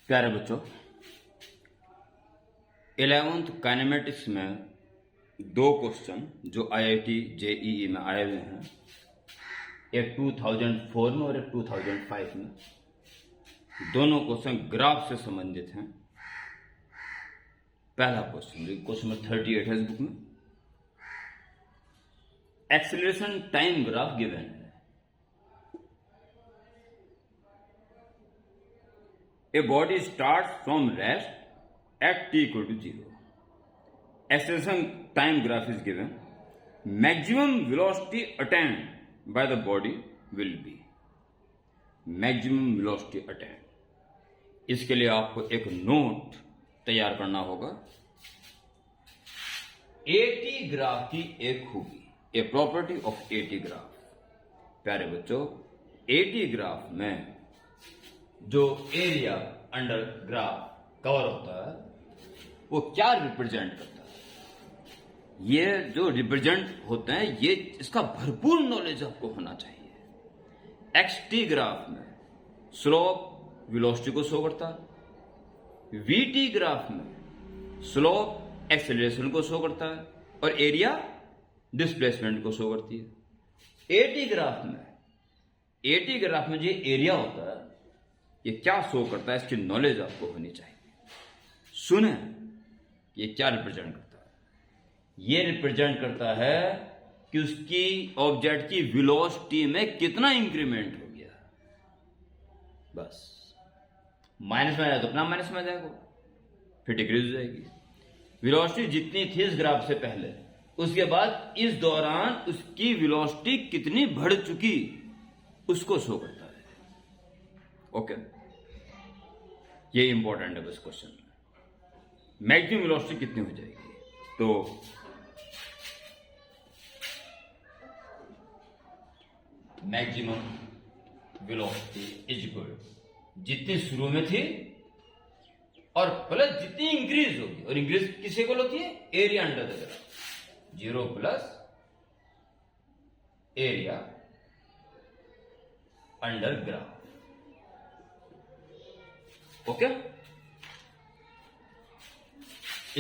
प्यारे बच्चों, 11th kinematics में दो क्वेश्चन जो आईआईटी जेईई में आए हुए हैं, एक 2004 में और एक 2005 में। दोनों क्वेश्चन ग्राफ से संबंधित हैं। पहला क्वेश्चन नंबर 38 है इस बुक में। एक्सीलरेशन टाइम ग्राफ गिवन है। A body starts from rest at t equal to 0. Acceleration time graph is given. Maximum velocity attained by the body will be. Maximum velocity attained. इसके लिए आपको एक note तैयार करना होगा। Eighty graph की एक खूबी, a property of eighty graph. प्यारे बच्चों, एटी ग्राफ में जो एरिया अंडर ग्राफ कवर होता है वो क्या रिप्रेजेंट करता है? ये जो रिप्रेजेंट होते हैं, ये इसका भरपूर नॉलेज आपको होना चाहिए। एक्सटी ग्राफ में स्लोप वेलोसिटी को शो करता है, वीटी ग्राफ में स्लोप एक्सेलरेशन को शो करता है और एरिया डिस्प्लेसमेंट को शो करती है। एटी ग्राफ में जो एरिया होता है, ये क्या शो करता है, इसकी नॉलेज आपको होनी चाहिए। सुने, ये क्या रिप्रेजेंट करता है? ये रिप्रेजेंट करता है कि उसकी ऑब्जेक्ट की वेलोसिटी में कितना इंक्रीमेंट हो गया। बस माइनस में आया तो अपना माइनस में आ जाएगा, फिर डिक्रीज हो जाएगी। वेलोसिटी जितनी थी इस ग्राफ से पहले, उसके बाद इस दौरान उसकी वेलोसिटी कितनी बढ़ चुकी, उसको शो करता है। ओके, ये इंपॉर्टेंट है बस क्वेश्चन में। मैक्सिमम वेलोसिटी कितनी हो जाएगी? तो मैक्सिमम वेलोसिटी इज इक्वल जितनी शुरू में थी और प्लस जितनी इंक्रीज होगी, और इंक्रीज किस इक्वल होती है? Area under the graph. 0 plus area under graph. Okay,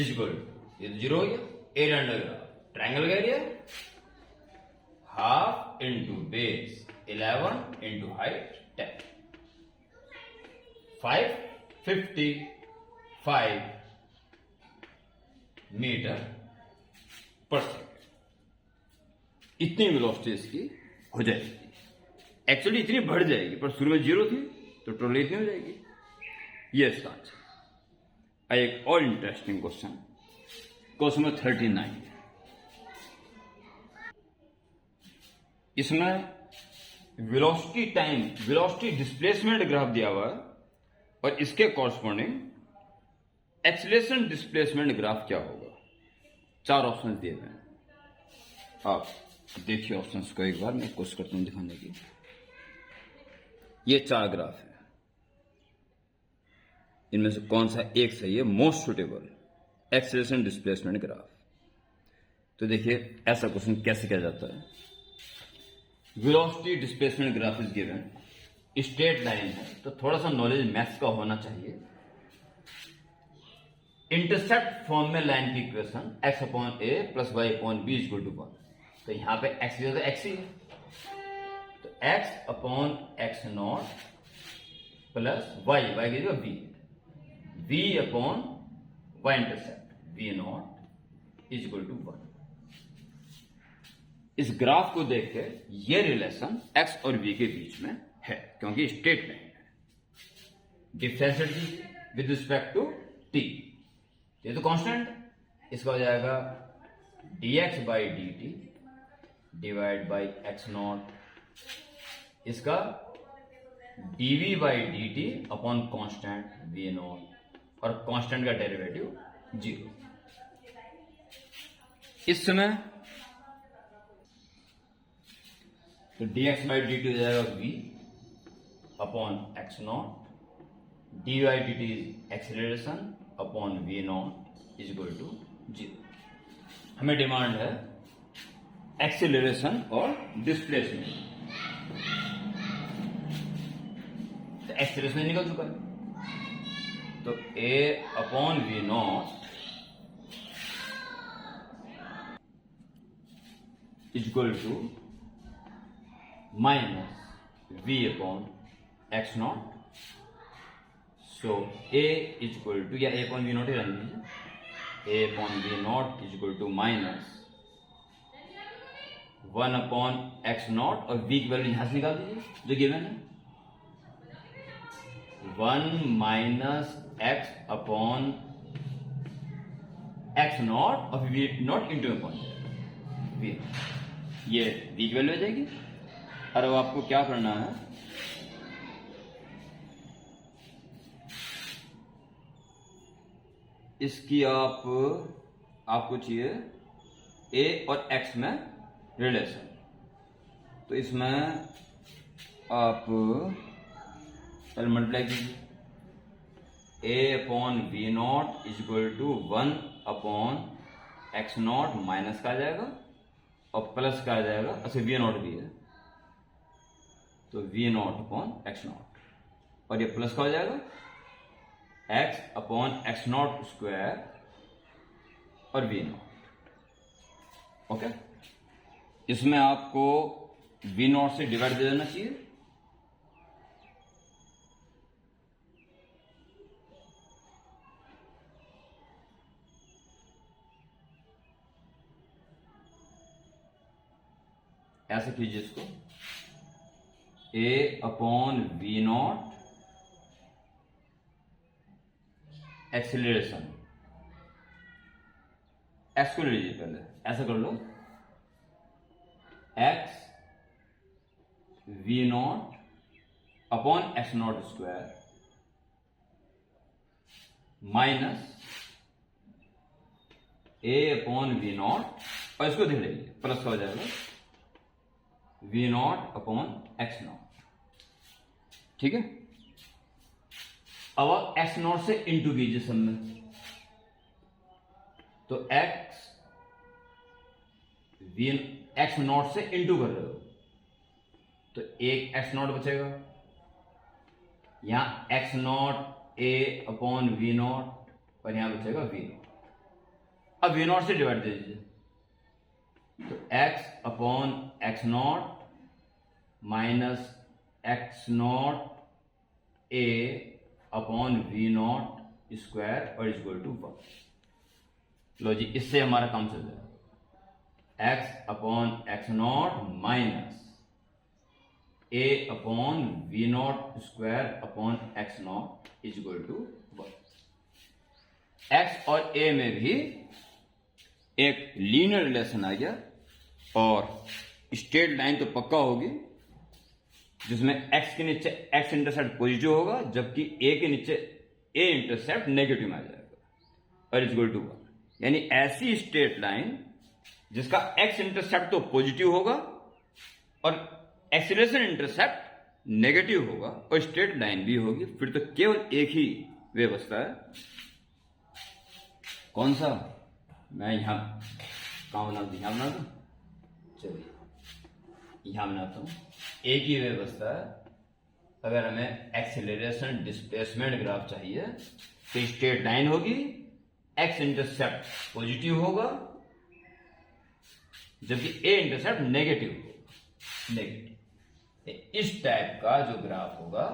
is equal, ये तो 0 हो गया। एरिया अंडर ग्राफ, ट्रायंगल का area half into base 11 into height 10, 555 metre per second. इतनी वेलोसिटी इसकी हो जाएगी। एक्चुअली इतनी बढ़ जाएगी, पर शुरू में 0 थी तो टोटल इतनी हो जाएगी। ये इसका आंसर। एक और इंटरेस्टिंग क्वेश्चन नंबर 39। इसमें वेलोसिटी डिस्प्लेसमेंट ग्राफ दिया हुआ है और इसके कॉरस्पॉन्डिंग एक्सीलरेशन डिस्प्लेसमेंट ग्राफ क्या होगा। 4 ऑप्शन दिए हुए हैं। आप देखिए ऑप्शंस को एक बार, मैं कोशिश करता हूं दिखाने की। ये 4 ग्राफ है, इनमें से कौन सा एक सही है? Most suitable acceleration displacement graph. तो देखिए, ऐसा क्वेश्चन कैसे किया जाता है। Velocity displacement graph is given, straight line है तो थोड़ा सा नॉलेज मैथ्स का होना चाहिए। इंटरसेप्ट फॉर्म में लाइन की equation x upon A plus Y upon B equal to 1। तो यहां पे x तो x ही है, तो x upon x not plus Y की जगह v, v upon Y intercept v not is equal to 1। इस ग्राफ को देख के ये रिलेशन x और v के बीच में है, क्योंकि स्ट्रेट लाइन है। Differentiate with respect to t, ये तो कांस्टेंट है। इसका हो जाएगा dx by dt divide by x not, इसका dv by dt upon constant v not, और कांस्टेंट का डेरिवेटिव 0। इस समय तो dx बाई dt हो जाएगा v upon x not, dy by dt is acceleration upon v not is equal to 0। हमें demand है एक्सीलरेशन और डिस्प्लेसमेंट। तो एक्सीलरेशन निकल चुका है, तो a upon V not equal to minus v upon X not. So a equal to, या a upon V not ही रहने दीजिए, a upon V not equal to minus 1 upon X not, और v की वैल्यू यहां से निकाल दीजिए जो गिवन है, 1 minus X upon X not और वी नॉट इंटू में पहुंच जाएगा वी, ये v की वैल्यू आ जाएगी. और अब आपको क्या करना है, इसकी आपको चाहिए a और x में रिलेशन. तो इसमें आप पहले मल्टीप्लाई कीजिए, a upon V not is equal to 1 upon X not minus का आ जाएगा और प्लस का आ जाएगा, अच्छा वी नॉट भी है तो V naught upon X not, और ये प्लस का हो जाएगा x upon X naught square और वी नॉट. ओके, इसमें आपको वी नॉट से डिवाइड दे देना चाहिए, ऐसे कीजिए इसको, a upon V naught acceleration, X को ले लीजिए पहले, ऐसा कर लो, X V naught upon X naught square minus a upon V not, और इसको देख लीजिए प्लस का हो जाएगा we naught upon X not. ठीक है, अब आप एक्स नॉट से इंटू कीजिए सब में, तो एक्स नॉट से इंटू कर रहे हो तो एक एक्स नॉट बचेगा, यहां X not a upon V not, और यहां बचेगा वी नॉट. अब वी नॉट से डिवाइड दे दीजिए, तो X upon X not minus X not a upon V not square और इक्वल टू 1. लो जी, इससे हमारा काम चल जाएगा, X upon X not minus a upon V not square upon X not equal to 1. X और a में भी एक लीनियर रिलेशन आ गया, और स्ट्रेट लाइन तो पक्का होगी जिसमें x के नीचे x इंटरसेप्ट पॉजिटिव होगा, जबकि a के नीचे a इंटरसेप्ट नेगेटिव में आ जाएगा और इक्वल टू 1. यानी ऐसी स्ट्रेट लाइन जिसका x इंटरसेप्ट तो पॉजिटिव होगा और एक्सीलरेशन इंटरसेप्ट नेगेटिव होगा और स्ट्रेट लाइन भी होगी, फिर तो केवल एक ही व्यवस्था है. कौन सा, मैं यहां कहां बना दूं, यहां बना दूं, चलिए यहां बनाता हूं. एक ही व्यवस्था है, अगर हमें एक्सीलरेशन डिस्प्लेसमेंट ग्राफ चाहिए तो स्ट्रेट लाइन होगी, एक्स इंटरसेप्ट पॉजिटिव होगा जबकि ए इंटरसेप्ट नेगेटिव होगा, नेगेटिव. इस टाइप का जो ग्राफ होगा,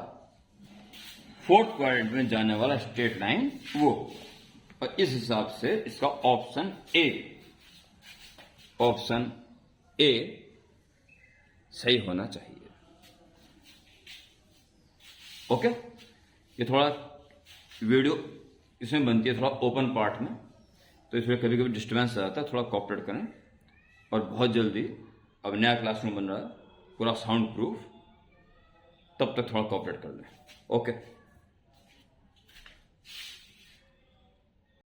फोर्थ क्वाड्रेंट में जाने वाला स्ट्रेट लाइन वो, और इस हिसाब से इसका ऑप्शन ए सही होना चाहिए. ओके, ये थोड़ा वीडियो इसमें बनती है थोड़ा ओपन पार्ट में, तो इसमें कभी कभी डिस्टर्बेंस आ जाता है, थोड़ा कॉपरेट करें. और बहुत जल्दी अब नया क्लासरूम बन रहा है पूरा साउंड प्रूफ, तब तक थोड़ा कॉपरेट कर लें. ओके.